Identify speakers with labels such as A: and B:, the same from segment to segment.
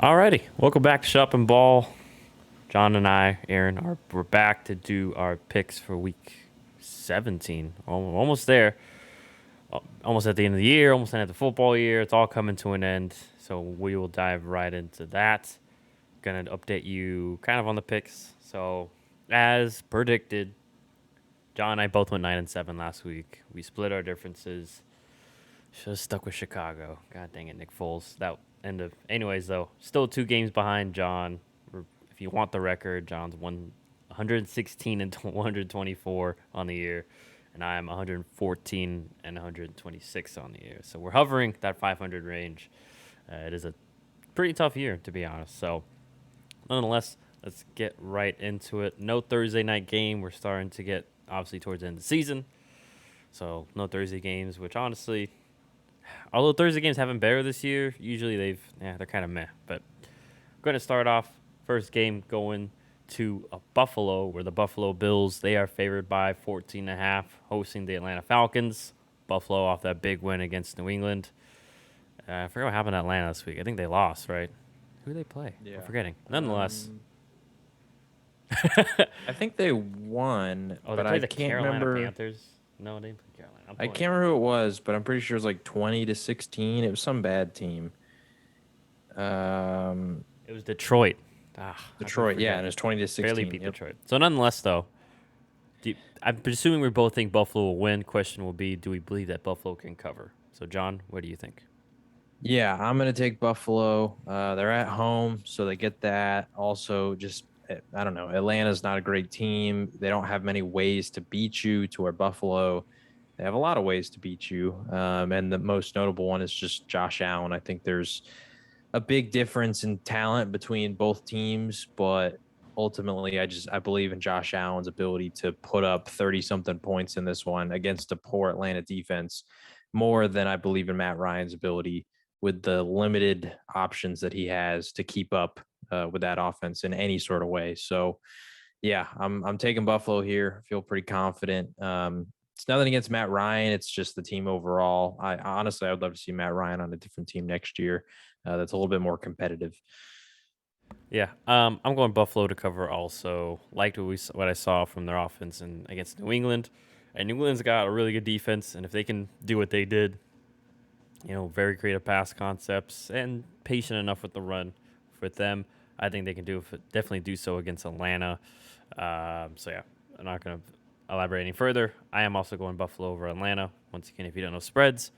A: Alrighty, welcome back to Shop and Ball. John and I, Aaron, we're back to do our picks for week 17. Almost there. Almost at the end of the year, almost at the football year. It's all coming to an end. So we will dive right into that. Gonna update you kind of on the picks. So as predicted, John and I both went 9-7 last week. We split our differences. Should have stuck with Chicago. God dang it, Nick Foles. That end of. Anyways, though, still 2 games behind John. If you want the record, John's 116 and 124 on the year, and I'm 114 and 126 on the year. So we're hovering that 500 range. It is a pretty tough year, to be honest. So, nonetheless, let's get right into it. No Thursday night game. We're starting to get obviously towards the end of the season. So no Thursday games, which honestly, although Thursday games have been better this year, usually they're kind of meh. But we're going to start off first game going to Buffalo, where the Buffalo Bills, they are favored by 14.5, hosting the Atlanta Falcons. Buffalo off that big win against New England. I forgot what happened to Atlanta this week. I think they lost, right? Who did they play?
B: Yeah.
A: I'm forgetting. Nonetheless.
B: I think they won,
A: Oh, they
B: but I
A: played the
B: can't
A: Carolina
B: remember.
A: Panthers? No, they didn't play Carolina.
B: I can't remember who it was, but I'm pretty sure it was like 20-16. It was some bad team.
A: It was Detroit. How could I
B: Detroit, yeah,
A: forget?
B: and it was 20 to
A: Barely
B: 16.
A: beat
B: Yep.
A: Detroit. So nonetheless, though, I'm presuming we both think Buffalo will win. Question will be, do we believe that Buffalo can cover? So, John, what do you think?
B: Yeah, I'm gonna take Buffalo. They're at home, so they get that. Also, I don't know. Atlanta's not a great team. They don't have many ways to beat you. To where Buffalo, they have a lot of ways to beat you. And the most notable one is just Josh Allen. I think there's a big difference in talent between both teams, but ultimately I believe in Josh Allen's ability to put up 30 something points in this one against a poor Atlanta defense more than I believe in Matt Ryan's ability with the limited options that he has to keep up with that offense in any sort of way. So yeah, I'm taking Buffalo here. I feel pretty confident. It's nothing against Matt Ryan. It's just the team overall. I would love to see Matt Ryan on a different team next year. That's a little bit more competitive.
A: Yeah, I'm going Buffalo to cover also. Liked what I saw from their offense and against New England. And New England's got a really good defense, and if they can do what they did, very creative pass concepts and patient enough with the run with them, I think they can definitely do so against Atlanta. So yeah, I'm not going to elaborate any further. I am also going Buffalo over Atlanta. Once again, if you don't know spreads,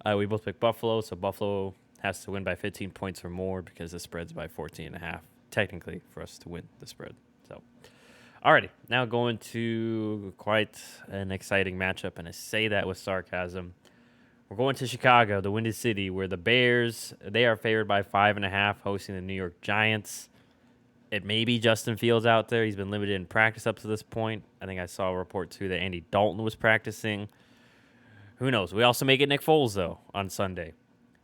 A: we both pick Buffalo, so Buffalo has to win by 15 points or more because the spread's by 14.5, technically, for us to win the spread. So, alrighty, now going to quite an exciting matchup, and I say that with sarcasm. We're going to Chicago, the Windy City, where the Bears, they are favored by 5.5, hosting the New York Giants. It may be Justin Fields out there. He's been limited in practice up to this point. I think I saw a report, too, that Andy Dalton was practicing. Who knows? We also may get Nick Foles, though, on Sunday.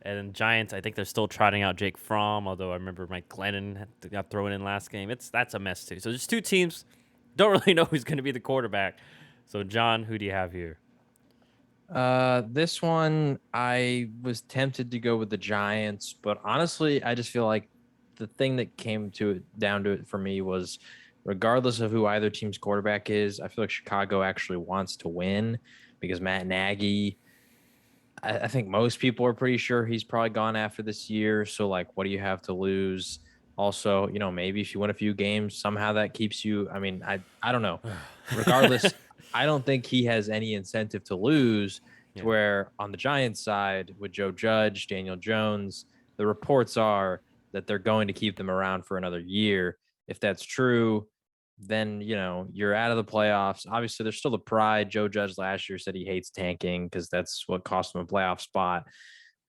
A: And then Giants, I think they're still trotting out Jake Fromm, although I remember Mike Glennon got thrown in last game. That's a mess, too. So there's two teams. Don't really know who's going to be the quarterback. So, John, who do you have here?
B: This one I was tempted to go with the Giants, but honestly, I just feel like the thing that came to it down to it for me was regardless of who either team's quarterback is, I feel like Chicago actually wants to win because Matt Nagy, I think most people are pretty sure he's probably gone after this year. So, like, what do you have to lose? Also, maybe if you win a few games, somehow that keeps you. I mean, I don't know. Regardless, I don't think he has any incentive to lose. To
A: Yeah.
B: where on the Giants side with Joe Judge, Daniel Jones, the reports are that they're going to keep them around for another year. If that's true, then you're out of the playoffs. Obviously, there's still the pride. Joe Judge last year said he hates tanking because that's what cost him a playoff spot.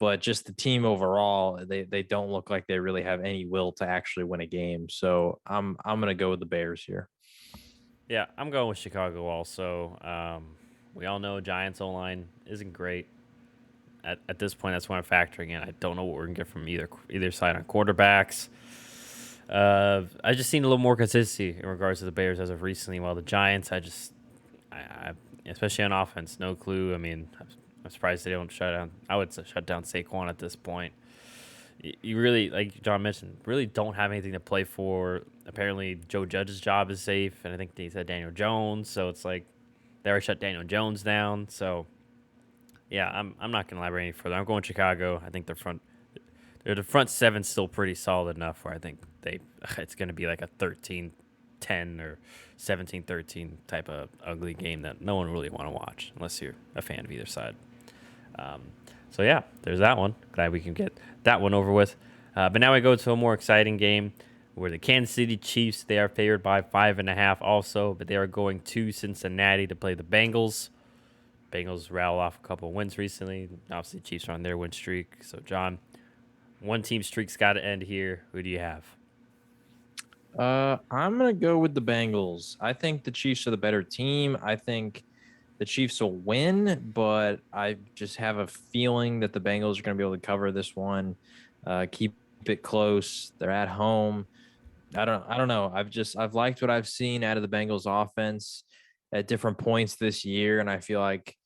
B: But just the team overall, they don't look like they really have any will to actually win a game. So I'm gonna go with the Bears here.
A: Yeah, I'm going with Chicago also. We all know Giants O-line isn't great. At this point, that's what I'm factoring in. I don't know what we're going to get from either side on quarterbacks. I just seen a little more consistency in regards to the Bears as of recently, while the Giants, I especially on offense, no clue. I mean, I'm surprised they don't shut down. I would shut down Saquon at this point. you really, like John mentioned, really don't have anything to play for. Apparently, Joe Judge's job is safe, and I think they said Daniel Jones. So it's like they already shut Daniel Jones down. So yeah, I'm not gonna elaborate any further. I'm going Chicago. I think the front seven's still pretty solid enough where I think it's gonna be like a 13-10 or 17-13 type of ugly game that no one really want to watch unless you're a fan of either side. Um, so yeah, there's that one. Glad we can get that one over with. But now we go to a more exciting game where the Kansas City Chiefs, they are favored by 5.5 also, but they are going to Cincinnati to play the Bengals. Bengals rattle off a couple of wins recently. Obviously, Chiefs are on their win streak. So John, one team streak's got to end here. Who do you have?
B: I'm gonna go with the Bengals. I think the Chiefs are the better team. I think the Chiefs will win, but I just have a feeling that the Bengals are going to be able to cover this one, keep it close. They're at home. I don't know. I've liked what I've seen out of the Bengals offense at different points this year, and I feel like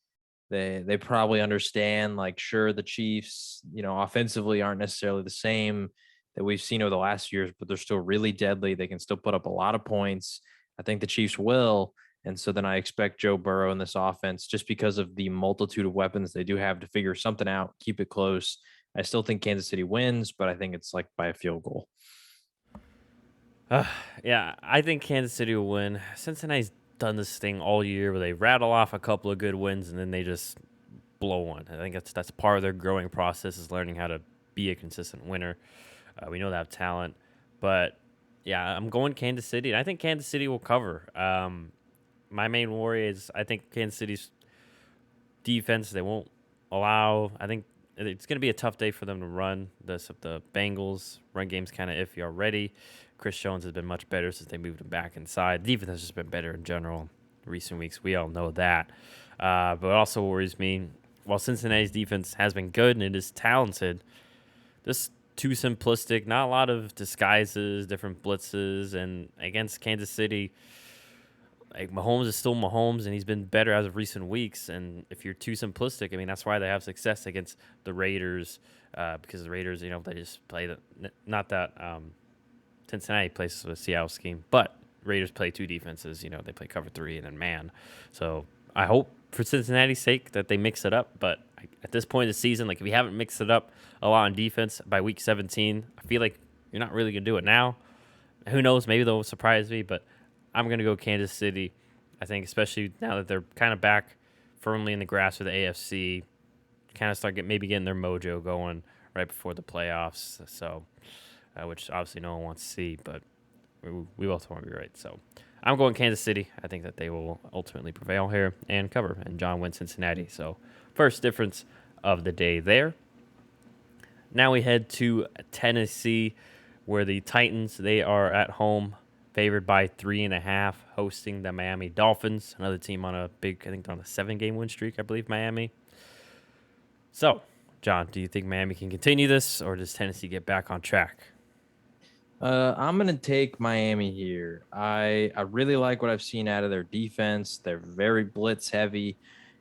B: they probably understand. Like, sure, the Chiefs, offensively aren't necessarily the same that we've seen over the last years, but they're still really deadly. They can still put up a lot of points. I think the Chiefs will. And so then I expect Joe Burrow in this offense, just because of the multitude of weapons they do have, to figure something out, keep it close. I still think Kansas City wins, but I think it's like by a field goal.
A: Uh, yeah, I think Kansas City will win. Cincinnati's done this thing all year where they rattle off a couple of good wins and then they just blow one. I think that's part of their growing process is learning how to be a consistent winner. We know they have talent, but yeah, I'm going Kansas City, and I think Kansas City will cover. My main worry is I think Kansas City's defense they won't allow. I think it's going to be a tough day for them to run. The Bengals run game's kind of iffy already. Chris Jones has been much better since they moved him back inside. The defense has just been better in general in recent weeks. We all know that. But it also worries me. While Cincinnati's defense has been good and it is talented, just too simplistic. Not a lot of disguises, different blitzes, and against Kansas City, like Mahomes is still Mahomes, and he's been better as of recent weeks. And if you're too simplistic, I mean that's why they have success against the Raiders, because the Raiders, they just play not that Cincinnati plays with Seattle scheme, but Raiders play two defenses. They play cover three and then man. So I hope for Cincinnati's sake that they mix it up. But at this point in the season, like if you haven't mixed it up a lot on defense by week 17, I feel like you're not really gonna do it now. Who knows? Maybe they'll surprise me, but I'm going to go Kansas City. I think especially now that they're kind of back firmly in the grasp of the AFC, kind of start maybe getting their mojo going right before the playoffs. So, which obviously no one wants to see, but we both want to be right. So I'm going Kansas City. I think that they will ultimately prevail here and cover, and John wins Cincinnati. So first difference of the day there. Now we head to Tennessee, where the Titans, they are at home, favored by 3.5, hosting the Miami Dolphins, another team on a big, I think they're on a 7-game win streak, I believe, Miami. So, John, do you think Miami can continue this, or does Tennessee get back on track?
B: I'm gonna take Miami here. I really like what I've seen out of their defense. They're very blitz heavy,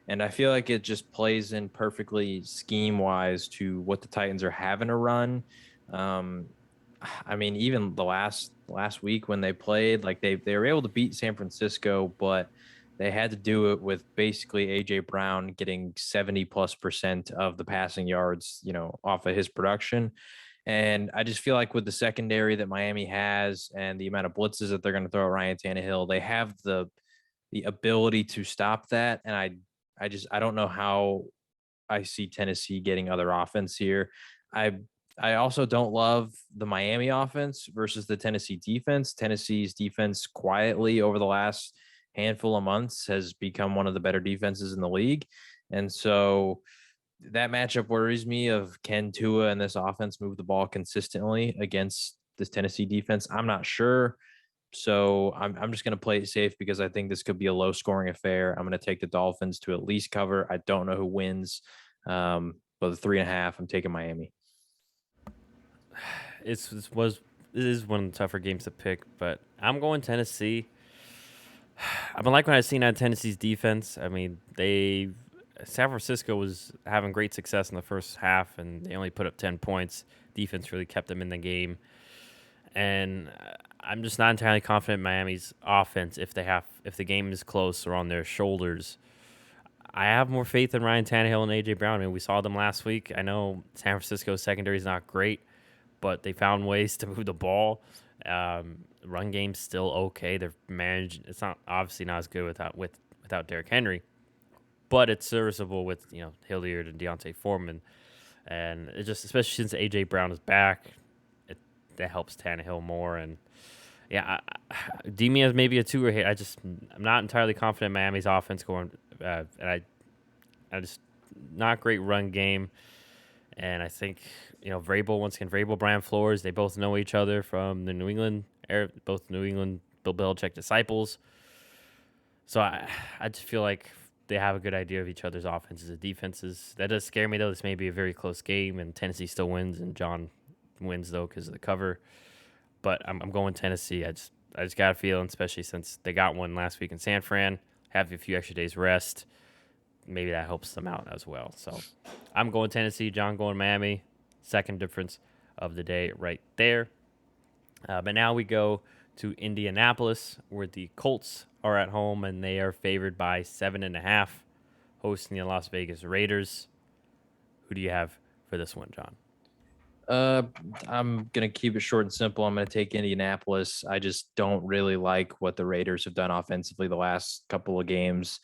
B: and I feel like it just plays in perfectly scheme wise to what the Titans are having to run. Um, I mean, even the last week when they played, like they were able to beat San Francisco, but they had to do it with basically AJ Brown getting 70+% of the passing yards, off of his production. And I just feel like with the secondary that Miami has and the amount of blitzes that they're going to throw at Ryan Tannehill, they have the ability to stop that. And I don't know how I see Tennessee getting other offense here. I I also don't love the Miami offense versus the Tennessee defense. Tennessee's defense quietly over the last handful of months has become one of the better defenses in the league. And so that matchup worries me of can Tua and this offense move the ball consistently against this Tennessee defense? I'm not sure. So I'm just going to play it safe because I think this could be a low scoring affair. I'm going to take the Dolphins to at least cover. I don't know who wins. But the 3.5, I'm taking Miami.
A: It is one of the tougher games to pick, but I'm going Tennessee. I've been liking what I've seen out of Tennessee's defense. I mean, San Francisco was having great success in the first half, and they only put up 10 points. defense really kept them in the game. And I'm just not entirely confident in Miami's offense if the game is close or on their shoulders. I have more faith in Ryan Tannehill and AJ Brown. I mean, we saw them last week. I know San Francisco's secondary is not great, but they found ways to move the ball. Run game's still okay. They're managed. It's not obviously not as good without Derrick Henry, but it's serviceable with Hilliard and Deontay Foreman, and it just especially since AJ Brown is back, that helps Tannehill more. And yeah, Demi has maybe a two or hit. I'm not entirely confident in Miami's offense going, and I just not great run game. And I think Vrabel once again, Vrabel, Brian Flores, they both know each other from the New England era, both New England Bill Belichick disciples. So I just feel like they have a good idea of each other's offenses and defenses. That does scare me though. This may be a very close game, and Tennessee still wins, and John wins though because of the cover. But I'm going Tennessee. I just got a feeling, especially since they got one last week in San Fran, have a few extra days rest. Maybe that helps them out as well. So I'm going Tennessee. John going Miami. Second difference of the day right there. But now we go to Indianapolis, where the Colts are at home and they are favored by 7.5, hosting the Las Vegas Raiders. Who do you have for this one, John?
B: I'm gonna keep it short and simple. I'm gonna take Indianapolis. I just don't really like what the Raiders have done offensively the last couple of games.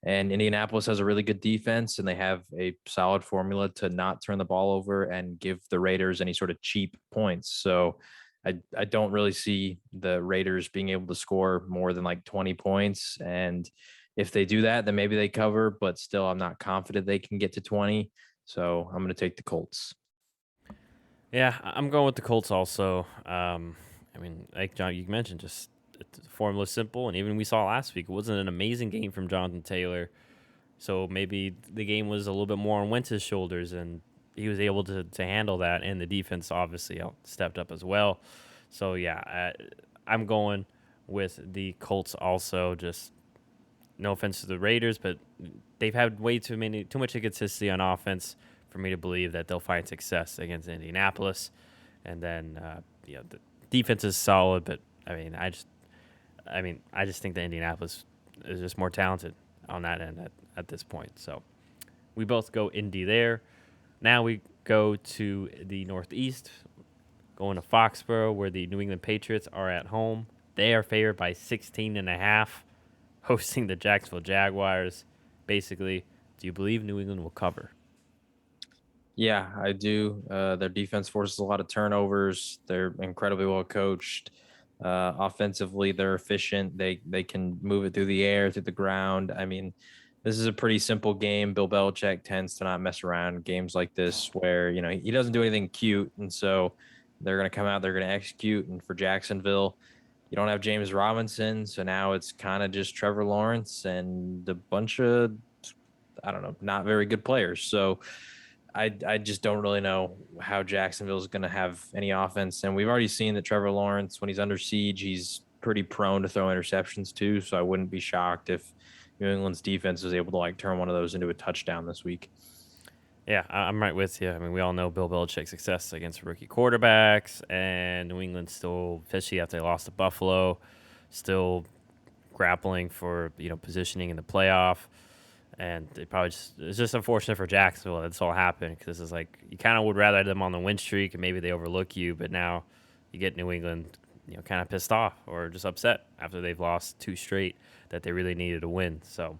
B: And Indianapolis has a really good defense, and they have a solid formula to not turn the ball over and give the Raiders any sort of cheap points. So I don't really see the Raiders being able to score more than like 20 points. And if they do that, then maybe they cover, but still, I'm not confident they can get to 20. So I'm going to take the Colts.
A: Yeah, I'm going with the Colts also. I mean, like John, you mentioned, just the formula's simple, and even we saw last week, it wasn't an amazing game from Jonathan Taylor. So maybe the game was a little bit more on Wentz's shoulders, and he was able to handle that, and the defense obviously stepped up as well. So yeah, I'm going with the Colts also. Just no offense to the Raiders, but they've had too much inconsistency on offense for me to believe that they'll find success against Indianapolis. And then the defense is solid, but I just think that Indianapolis is just more talented on that end at this point. So we both go Indy there. Now we go to the Northeast, going to Foxborough, where the New England Patriots are at home. They are favored by 16.5, hosting the Jacksonville Jaguars. Basically, do you believe New England will cover?
B: Yeah, I do. Their defense forces a lot of turnovers. They're incredibly well coached. Offensively, they're efficient. They can move it through the air, through the ground. I mean, this is a pretty simple game. Bill Belichick tends to not mess around in games like this where, he doesn't do anything cute. And so they're going to come out, they're going to execute. And for Jacksonville, you don't have James Robinson. So now it's kind of just Trevor Lawrence and a bunch of, I don't know, not very good players. So I just don't really know how Jacksonville is going to have any offense. And we've already seen that Trevor Lawrence, when he's under siege, he's pretty prone to throw interceptions too. So I wouldn't be shocked if New England's defense was able to turn one of those into a touchdown this week.
A: Yeah, I'm right with you. I mean, we all know Bill Belichick's success against rookie quarterbacks, and New England still, especially after they lost to Buffalo, still grappling for positioning in the playoff. And it's just unfortunate for Jacksonville that this all happened, because this is like you kind of would rather have them on the win streak and maybe they overlook you, but now you get New England, kind of pissed off or just upset after they've lost two straight that they really needed to win. So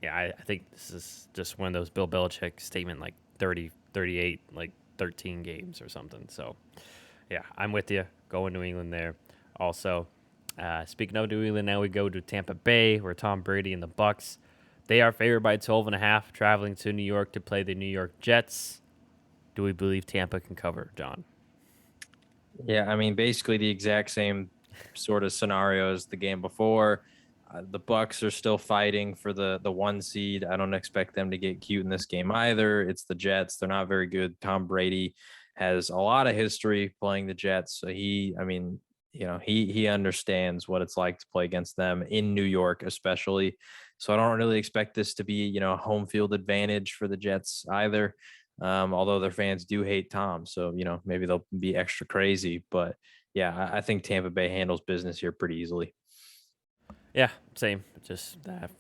A: yeah, I think this is just one of those Bill Belichick statement, like 30, 38, like 13 games or something. So yeah, I'm with you. Going New England there. Also, speaking of New England, now we go to Tampa Bay, where Tom Brady and the Bucks, they are favored by 12.5, traveling to New York to play the New York Jets. Do we believe Tampa can cover, John?
B: Yeah, I mean, basically the exact same sort of scenario as the game before. The Bucks are still fighting for the one seed. I don't expect them to get cute in this game either. It's the Jets. They're not very good. Tom Brady has a lot of history playing the Jets. So he understands what it's like to play against them in New York, especially. So I don't really expect this to be, home field advantage for the Jets either. Although their fans do hate Tom, so maybe they'll be extra crazy. But yeah, I think Tampa Bay handles business here pretty easily.
A: Yeah, same. Just that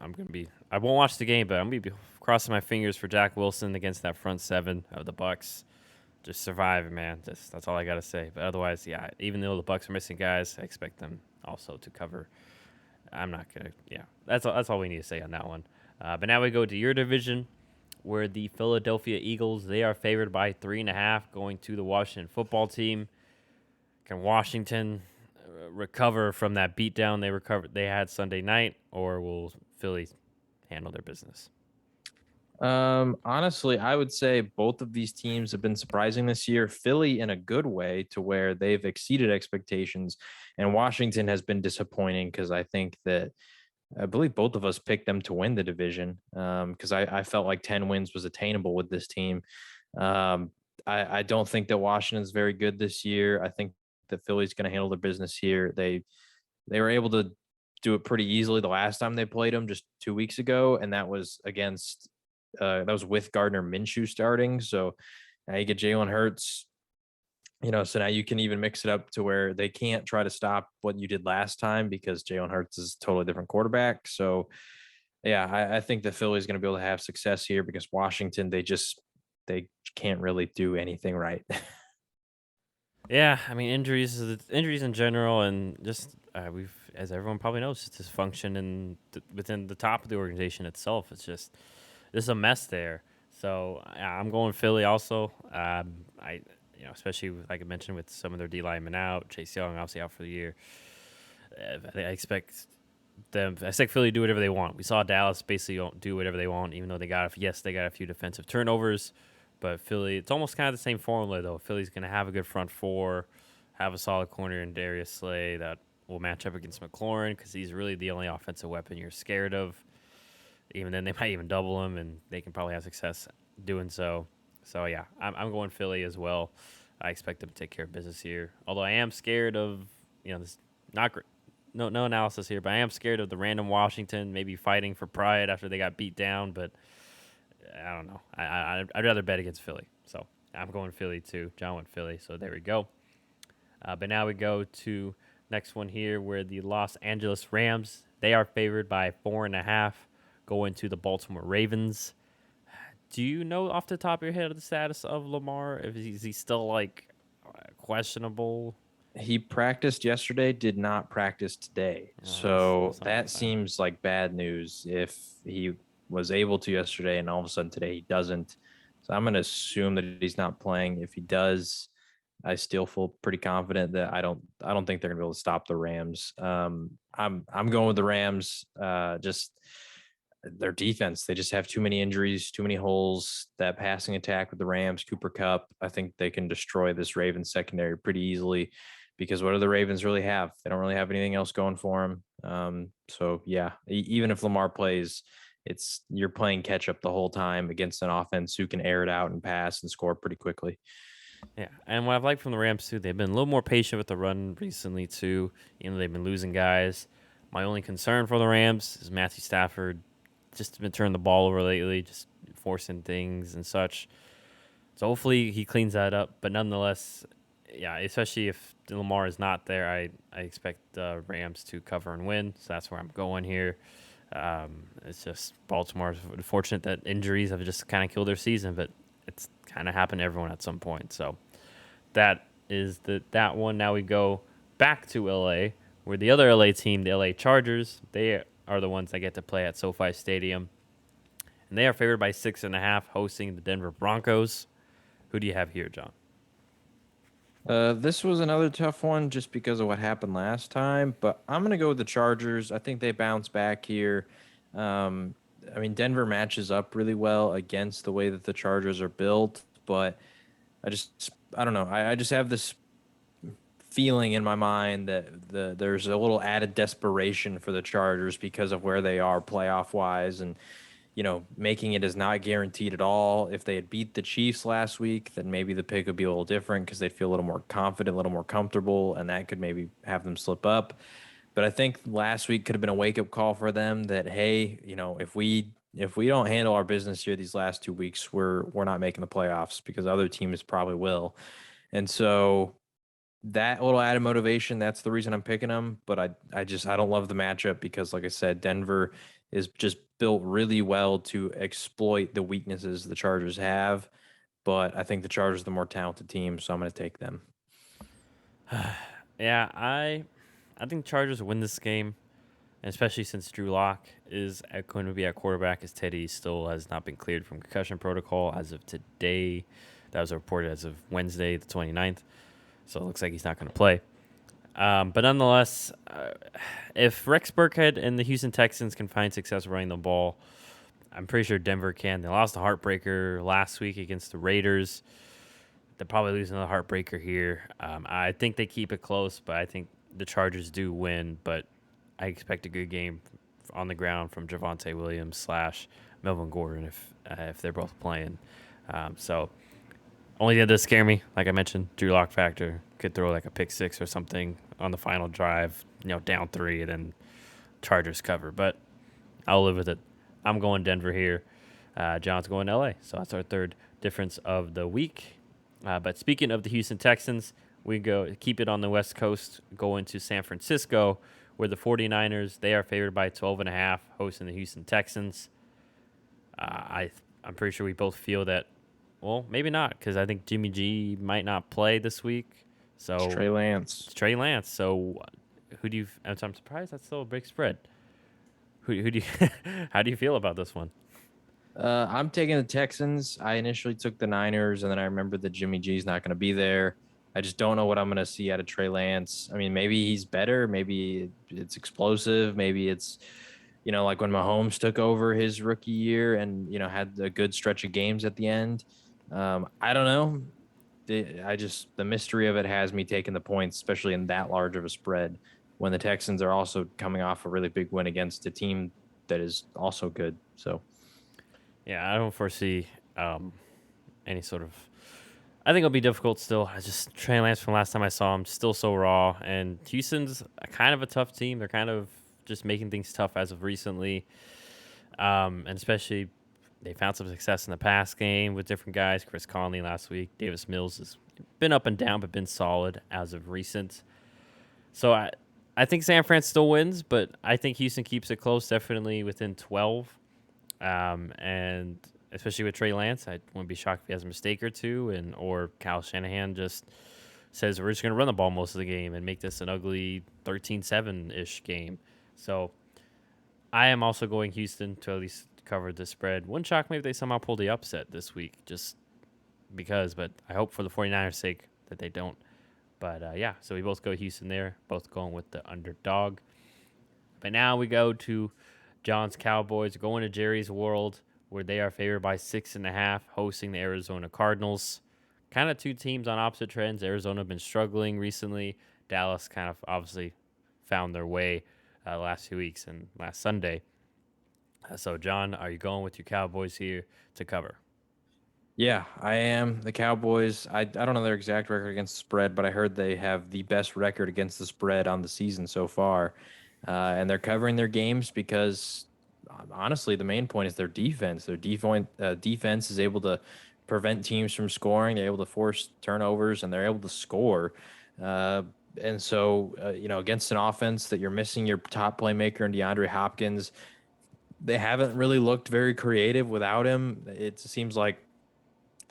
A: I'm gonna be. I won't watch the game, but I'm gonna be crossing my fingers for Jack Wilson against that front seven of the Bucks. Just survive, man. Just that's all I gotta say. But otherwise, yeah. Even though the Bucks are missing guys, I expect them also to cover. I'm not gonna. Yeah, that's all we need to say on that one. But now we go to your division, where the Philadelphia Eagles they are favored by 3.5 going to the Washington Football Team. Can Washington recover from that beatdown they had Sunday night, or will Philly handle their business?
B: Honestly, I would say both of these teams have been surprising this year. Philly in a good way to where they've exceeded expectations, and Washington has been disappointing because I believe both of us picked them to win the division. Because I felt like 10 wins was attainable with this team. Um, I don't think that Washington's very good this year. I think that Philly's going to handle their business here. They were able to do it pretty easily the last time they played them just 2 weeks ago, and that was with Gardner Minshew starting. So now you get Jalen Hurts. So now you can even mix it up to where they can't try to stop what you did last time because Jalen Hurts is a totally different quarterback. So yeah, I think the Philly's going to be able to have success here because Washington, they can't really do anything right.
A: Yeah, I mean injuries in general, and just we've, as everyone probably knows, it's dysfunction within the top of the organization itself. It's just there's a mess there. So I'm going Philly also. I especially like I mentioned with some of their D linemen out, Chase Young obviously out for the year. I expect them. I expect Philly to do whatever they want. We saw Dallas basically don't do whatever they want, even though they got a few defensive turnovers, but Philly, it's almost kind of the same formula though. Philly's going to have a good front four, have a solid corner in Darius Slay that will match up against McLaurin because he's really the only offensive weapon you're scared of. Even then, they might even double him, and they can probably have success doing so. So yeah, I'm going Philly as well. I expect them to take care of business here. Although I am scared of this not great. No analysis here, but I am scared of the random Washington maybe fighting for pride after they got beat down. But I don't know. I'd rather bet against Philly. So I'm going Philly too. John went Philly. So there we go. But now we go to next one here where the Los Angeles Rams, they are favored by 4.5 going to the Baltimore Ravens. Do you know off the top of your head the status of Lamar? Is he still like questionable?
B: He practiced yesterday, did not practice today. So
A: Something
B: that
A: like that.
B: seems like bad news if he was able to yesterday and all of a sudden today he doesn't. So I'm going to assume that he's not playing. If he does, I still feel pretty confident that I don't think they're going to be able to stop the Rams. I'm going with the Rams. Just their defense, they just have too many injuries, too many holes. That passing attack with the Rams, Cooper Cup, I think they can destroy this Ravens secondary pretty easily because what do the Ravens really have? They don't really have anything else going for them. So yeah, even if Lamar plays, you're playing catch up the whole time against an offense who can air it out and pass and score pretty quickly.
A: Yeah, and what I've liked from the Rams too, they've been a little more patient with the run recently too. They've been losing guys. My only concern for the Rams is Matthew Stafford just been turning the ball over lately, just forcing things and such. So hopefully he cleans that up. But nonetheless, yeah, especially if Lamar is not there, I expect the Rams to cover and win. So that's where I'm going here. It's just Baltimore's fortunate that injuries have just kind of killed their season, but it's kind of happened to everyone at some point. So that is that one. Now we go back to LA, where the other LA team, the LA Chargers, they are the ones that get to play at SoFi Stadium, and they are favored by 6.5, hosting the Denver Broncos. Who do you have here, John?
B: This was another tough one just because of what happened last time, but I'm gonna go with the Chargers. I think they bounce back here. Um, I mean, Denver matches up really well against the way that the Chargers are built, but I don't know. I just have this feeling in my mind that there's a little added desperation for the Chargers because of where they are playoff wise and making it is not guaranteed at all. If they had beat the Chiefs last week, then maybe the pick would be a little different because they'd feel a little more confident, a little more comfortable, and that could maybe have them slip up. But I think last week could have been a wake up call for them that, hey, if we if we don't handle our business here these last 2 weeks, we're not making the playoffs because other teams probably will. And so that little added motivation, that's the reason I'm picking them. But I don't love the matchup because, like I said, Denver is just built really well to exploit the weaknesses the Chargers have. But I think the Chargers are the more talented team, so I'm going to take them.
A: Yeah, I think Chargers win this game, and especially since Drew Lock is going to be at quarterback, as Teddy still has not been cleared from concussion protocol as of today. That was reported as of Wednesday, the 29th. So it looks like he's not going to play. But nonetheless, if Rex Burkhead and the Houston Texans can find success running the ball, I'm pretty sure Denver can. They lost a heartbreaker last week against the Raiders. They're probably losing a heartbreaker here. I think they keep it close, but I think the Chargers do win. But I expect a good game on the ground from Javonte Williams slash Melvin Gordon if they're both playing. So only thing that does scare me, like I mentioned, Drew Lock factor could throw like a pick six or something on the final drive, down three, and then Chargers cover. But I'll live with it. I'm going Denver here. John's going LA. So that's our third difference of the week. But speaking of the Houston Texans, we go keep it on the West Coast, going to San Francisco, where the 49ers, they are favored by 12.5, hosting the Houston Texans. I'm pretty sure we both feel that, well, maybe not, because I think Jimmy G might not play this week.
B: It's
A: So
B: Trey Lance.
A: it's Trey Lance. So who do you? I'm surprised that's still a big spread. Who do you? How do you feel about this one?
B: I'm taking the Texans. I initially took the Niners, and then I remembered that Jimmy G's not going to be there. I just don't know what I'm going to see out of Trey Lance. I mean, maybe he's better. Maybe it's explosive. Maybe it's, like when Mahomes took over his rookie year and, had a good stretch of games at the end. I don't know. The mystery of it has me taking the points, especially in that large of a spread when the Texans are also coming off a really big win against a team that is also good. So,
A: Yeah, I don't foresee any sort of. I think it'll be difficult still. I just Trey Lance from last time I saw him still so raw, and Houston's kind of a tough team. They're kind of just making things tough as of recently, and especially they found some success in the pass game with different guys. Chris Conley last week, Davis Mills has been up and down, but been solid as of recent. So I think San Fran still wins, but I think Houston keeps it close, definitely within 12. And especially with Trey Lance, I wouldn't be shocked if he has a mistake or two, or Kyle Shanahan just says we're just going to run the ball most of the game and make this an ugly 13-7-ish game. So I am also going Houston to at least cover the spread. Wouldn't shock me if they somehow pull the upset this week, just because, but I hope for the 49ers' sake that they don't. But yeah, so we both go Houston there, both going with the underdog. But now we go to John's Cowboys, going to Jerry's World, where they are favored by 6.5, hosting the Arizona Cardinals. Kind of two teams on opposite trends. Arizona have been struggling recently. Dallas kind of obviously found their way the last 2 weeks and last Sunday. So, John, are you going with your Cowboys here to cover?
B: yeah, I am. The Cowboys, I don't know their exact record against the spread, but I heard they have the best record against the spread on the season so far. And they're covering their games because honestly, the main point is their defense. Their defense is able to prevent teams from scoring. They're able to force turnovers and they're able to score. Uh, and so, against an offense that you're missing your top playmaker and DeAndre Hopkins, they haven't really looked very creative without him. It seems like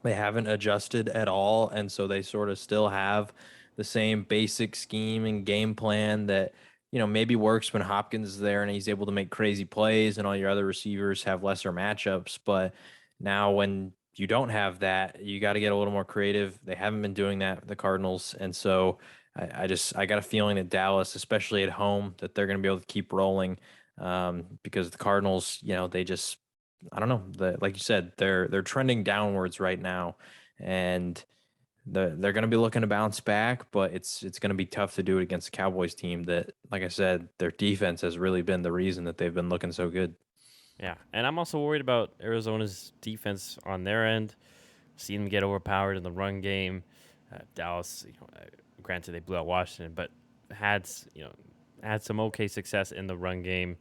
B: they haven't adjusted at all, and so they sort of still have the same basic scheme and game plan that maybe works when Hopkins is there and he's able to make crazy plays and all your other receivers have lesser matchups. But now when you don't have that, you got to get a little more creative. They haven't been doing that, the Cardinals, and so I got a feeling that Dallas, especially at home, that they're going to be able to keep rolling because the Cardinals, they just I don't know. Like you said, they're trending downwards right now, and they're going to be looking to bounce back, but it's going to be tough to do it against the Cowboys team that, like I said, their defense has really been the reason that they've been looking so good.
A: Yeah, and I'm also worried about Arizona's defense on their end. Seeing them get overpowered in the run game. Dallas, granted they blew out Washington, but had had some okay success in the run game.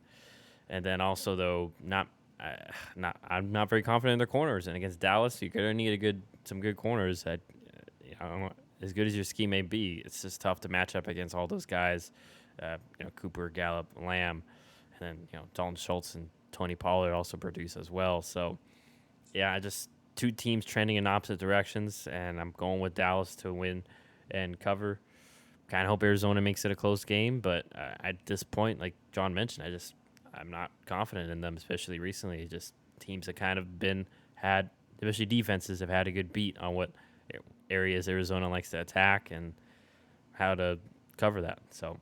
A: And then also though, not I'm not very confident in their corners, and against Dallas, you're gonna need some good corners. I don't know, as good as your scheme may be, it's just tough to match up against all those guys. Cooper, Gallup, Lamb, and then Dalton Schultz and Tony Pollard also produce as well. So yeah, I just two teams trending in opposite directions, and I'm going with Dallas to win and cover. Kind of hope Arizona makes it a close game, but at this point, like John mentioned, I'm not confident in them, especially recently. Just teams that kind of had, especially defenses, have had a good beat on what areas Arizona likes to attack and how to cover that. So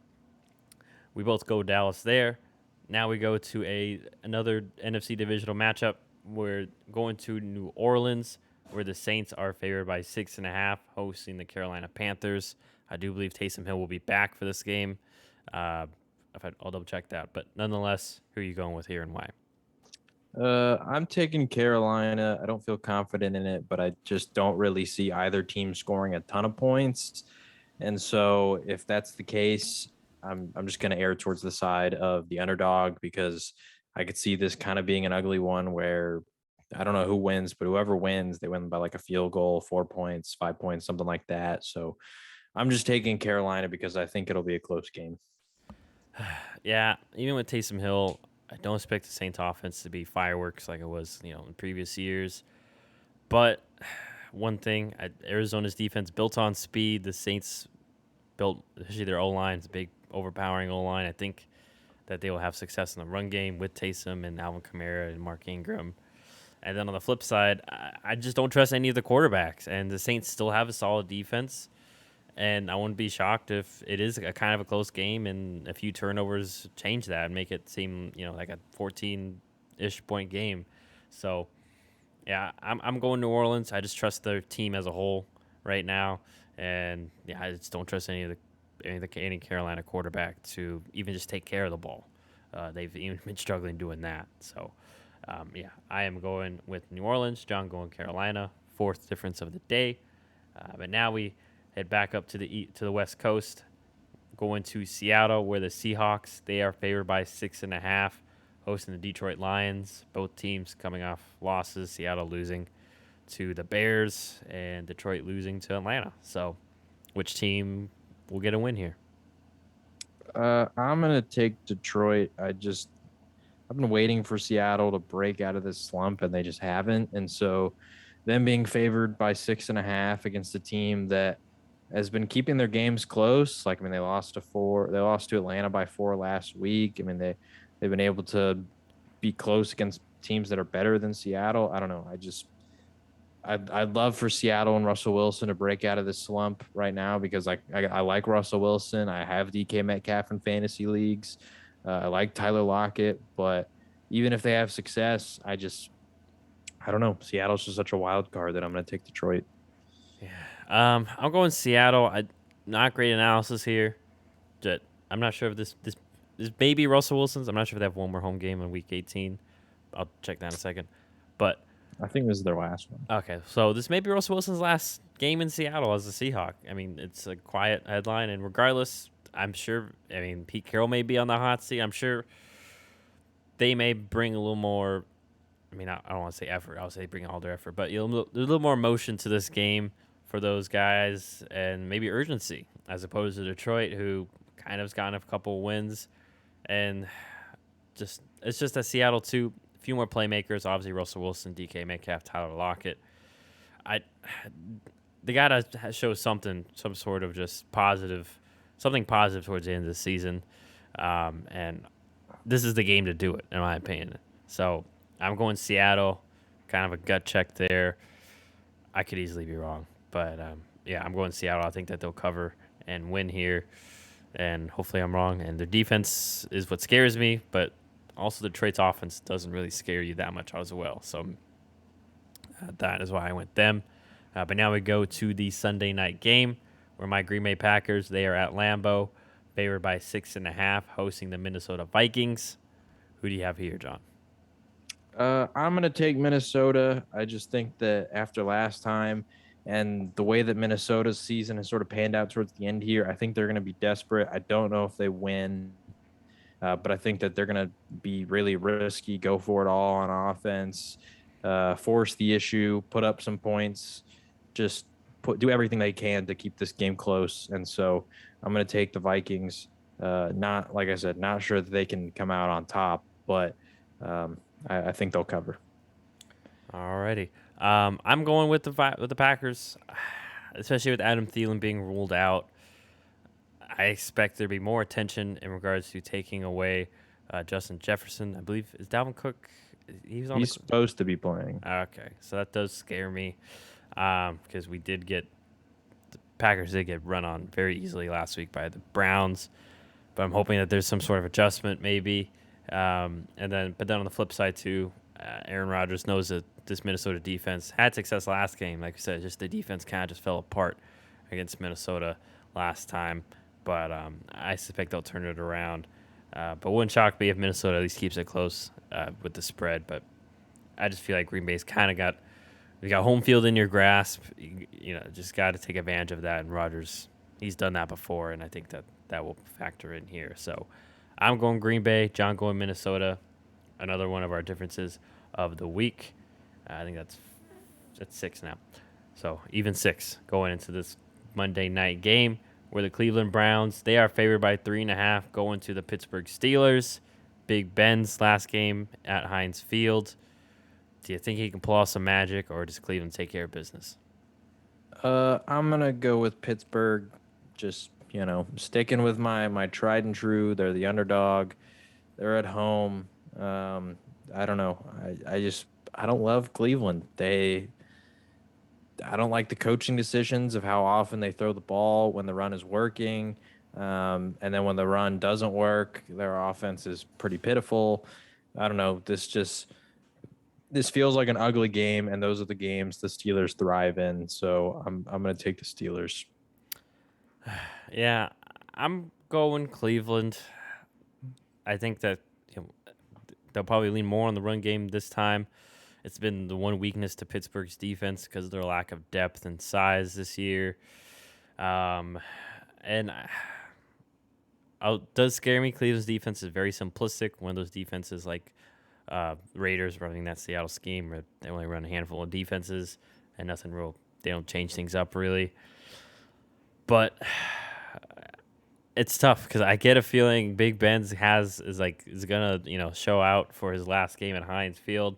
A: we both go Dallas there. Now we go to another NFC divisional matchup. We're going to New Orleans, where the Saints are favored by 6.5, hosting the Carolina Panthers. I do believe Taysom Hill will be back for this game. I'll double check that, but nonetheless, who are you going with here and why?
B: I'm taking Carolina. I don't feel confident in it, but I just don't really see either team scoring a ton of points. And so if that's the case, I'm just going to err towards the side of the underdog because I could see this kind of being an ugly one where I don't know who wins, but whoever wins, they win by like a field goal, 4 points, 5 points, something like that. So I'm just taking Carolina because I think it'll be a close game.
A: Yeah, even with Taysom Hill, I don't expect the Saints offense to be fireworks like it was, in previous years. But one thing, Arizona's defense built on speed. The Saints built, especially their O line, it's a big, overpowering O line. I think that they will have success in the run game with Taysom and Alvin Kamara and Mark Ingram. And then on the flip side, I just don't trust any of the quarterbacks. And the Saints still have a solid defense. And I wouldn't be shocked if it is a kind of a close game and a few turnovers change that and make it seem, like a 14-ish point game. So, yeah, I'm going New Orleans. I just trust their team as a whole right now. And, yeah, I just don't trust any Carolina quarterback to even just take care of the ball. They've even been struggling doing that. So, yeah, I am going with New Orleans. John going Carolina. Fourth difference of the day. But now we head back up to the West Coast, going to Seattle, where the Seahawks, they are favored by 6.5, hosting the Detroit Lions. Both teams coming off losses. Seattle losing to the Bears and Detroit losing to Atlanta. So, which team will get a win here?
B: I'm gonna take Detroit. I've been waiting for Seattle to break out of this slump, and they just haven't. And so, them being favored by 6.5 against a team that has been keeping their games close. Like, I mean, they lost to four. They lost to Atlanta by 4 last week. I mean, they've been able to be close against teams that are better than Seattle. I don't know. I'd love for Seattle and Russell Wilson to break out of this slump right now because I like Russell Wilson. I have DK Metcalf in fantasy leagues. I like Tyler Lockett, but even if they have success, I don't know. Seattle's just such a wild card that I'm going to take Detroit.
A: I'm going Seattle. Not great analysis here. But I'm not sure if this may be Russell Wilson's. I'm not sure if they have one more home game in Week 18. I'll check that in a second. But
B: I think this is their last one.
A: okay, so this may be Russell Wilson's last game in Seattle as a Seahawk. I mean, it's a quiet headline, and regardless, I'm sure. I mean, Pete Carroll may be on the hot seat. I'm sure they may bring a little more. I mean, I don't want to say effort. I'll say bring all their effort, but there's a little more emotion to this game for those guys, and maybe urgency as opposed to Detroit, who kind of's gotten a couple wins, and it's just that Seattle too. A few more playmakers, obviously Russell Wilson, DK Metcalf, Tyler Lockett. I they gotta show some sort of just something positive towards the end of the season, and this is the game to do it, in my opinion. So I'm going Seattle, kind of a gut check there. I could easily be wrong, but yeah, I'm going Seattle. I think that they'll cover and win here, and hopefully I'm wrong. And their defense is what scares me, but also Detroit's offense doesn't really scare you that much as well. So that is why I went them. But now we go to the Sunday night game where my Green Bay Packers, they are at Lambeau, favored by 6.5, hosting the Minnesota Vikings. Who do you have here, John?
B: I'm going to take Minnesota. I just think that after last time and the way that Minnesota's season has sort of panned out towards the end here, I think they're going to be desperate. I don't know if they win. But I think that they're going to be really risky, go for it all on offense, force the issue, put up some points, just do everything they can to keep this game close. And so I'm going to take the Vikings. Not like I said, not sure that they can come out on top, but I think they'll cover.
A: Alrighty. I'm going with the Packers, especially with Adam Thielen being ruled out. I expect there to be more attention in regards to taking away Justin Jefferson. I believe is Dalvin Cook. He was on the.
B: He's supposed to be playing.
A: Okay, so that does scare me because the Packers did get run on very easily last week by the Browns. But I'm hoping that there's some sort of adjustment maybe. But then on the flip side too, Aaron Rodgers knows that this Minnesota defense had success last game. Like I said, just the defense kind of just fell apart against Minnesota last time. But I suspect they'll turn it around. But wouldn't shock me if Minnesota at least keeps it close with the spread. But I just feel like Green Bay's kind of got home field in your grasp. Just got to take advantage of that. And Rodgers, he's done that before, and I think that will factor in here. So I'm going Green Bay. John going Minnesota. Another one of our differences of the week. I think that's 6 now. So even 6 going into this Monday night game where the Cleveland Browns, they are favored by 3.5 going to the Pittsburgh Steelers. Big Ben's last game at Heinz Field. Do you think he can pull off some magic, or does Cleveland take care of business?
B: I'm gonna go with Pittsburgh. Just sticking with my tried and true. They're the underdog. They're at home. I don't know. I don't love Cleveland. I don't like the coaching decisions of how often they throw the ball when the run is working. And then when the run doesn't work, their offense is pretty pitiful. I don't know. This feels like an ugly game, and those are the games the Steelers thrive in. So I'm gonna take the Steelers.
A: Yeah, I'm going Cleveland. I think that they'll probably lean more on the run game this time. It's been the one weakness to Pittsburgh's defense because of their lack of depth and size this year. And does scare me. Cleveland's defense is very simplistic. One of those defenses like Raiders running that Seattle scheme where they only run a handful of defenses and nothing real. They don't change things up really. But it's tough because I get a feeling Big Ben's is gonna show out for his last game at Heinz Field,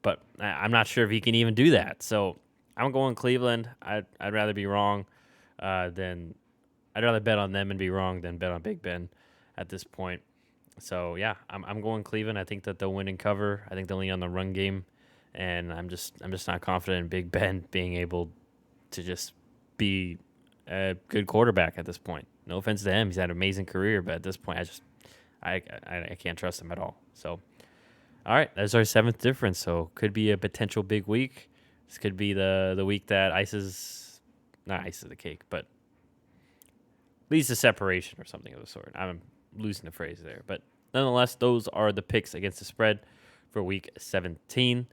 A: but I'm not sure if he can even do that. So I'm going Cleveland. I'd rather be wrong than I'd rather bet on them and be wrong than bet on Big Ben at this point. So yeah, I'm going Cleveland. I think that they'll win and cover. I think they'll lean on the run game, and I'm just not confident in Big Ben being able to just be a good quarterback at this point. No offense to him, he's had an amazing career, but at this point, I can't trust him at all. So, all right, that's our 7th difference. So could be a potential big week. This could be the week that not ices the cake, but leads to separation or something of the sort. I'm losing the phrase there, but nonetheless, those are the picks against the spread for week 17.